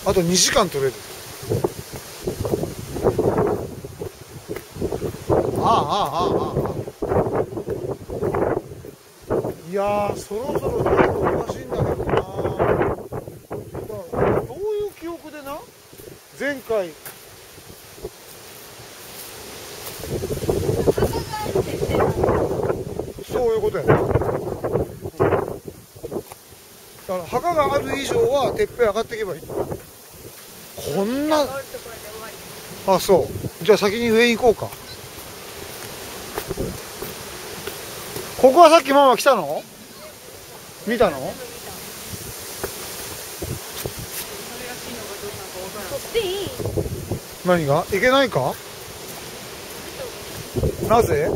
あと2時間取れる。いやー、そろそろちょっとおかしいんだけどな。どういう記憶でな、前回そういうことやね。だから墓がある以上はてっぺん上がっていけばいい。こんな、あ、そう。じゃあ先に上に行こうか。ここはさっきママ来たの？見たの？取っていい？何が？いけないか？なぜ？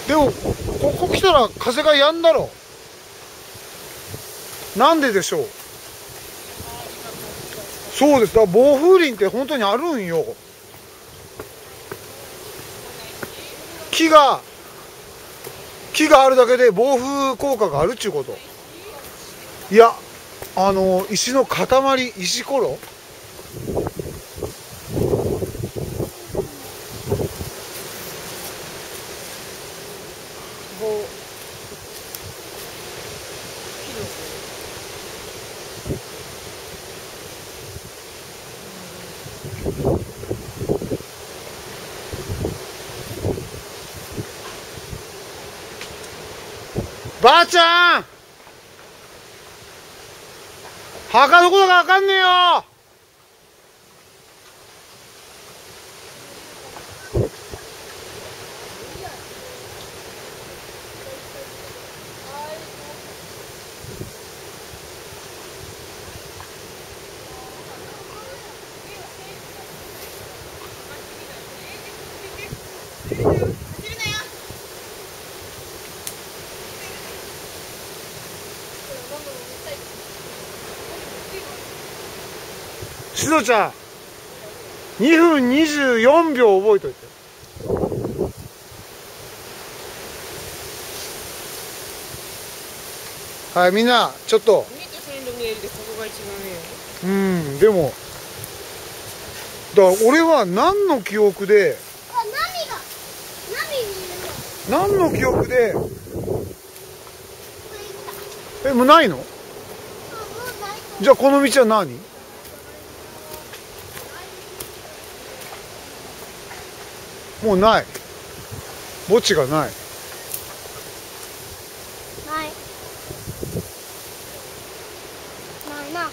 でもここ来たら風が止んだろ。なんででしょう。そうです。だから暴風林って本当にあるんよ。木があるだけで暴風効果があるっちゅうこと。いや、石の塊、石ころ。ばあちゃん、墓どこだかわかんねえよ。しのちゃん、2分24秒覚えといて。はい、みんなちょっと。うん、でもだから俺は何の記憶で、何の記憶で、もうないの？じゃあこの道は何？もうない。墓地がない。ない。ないな。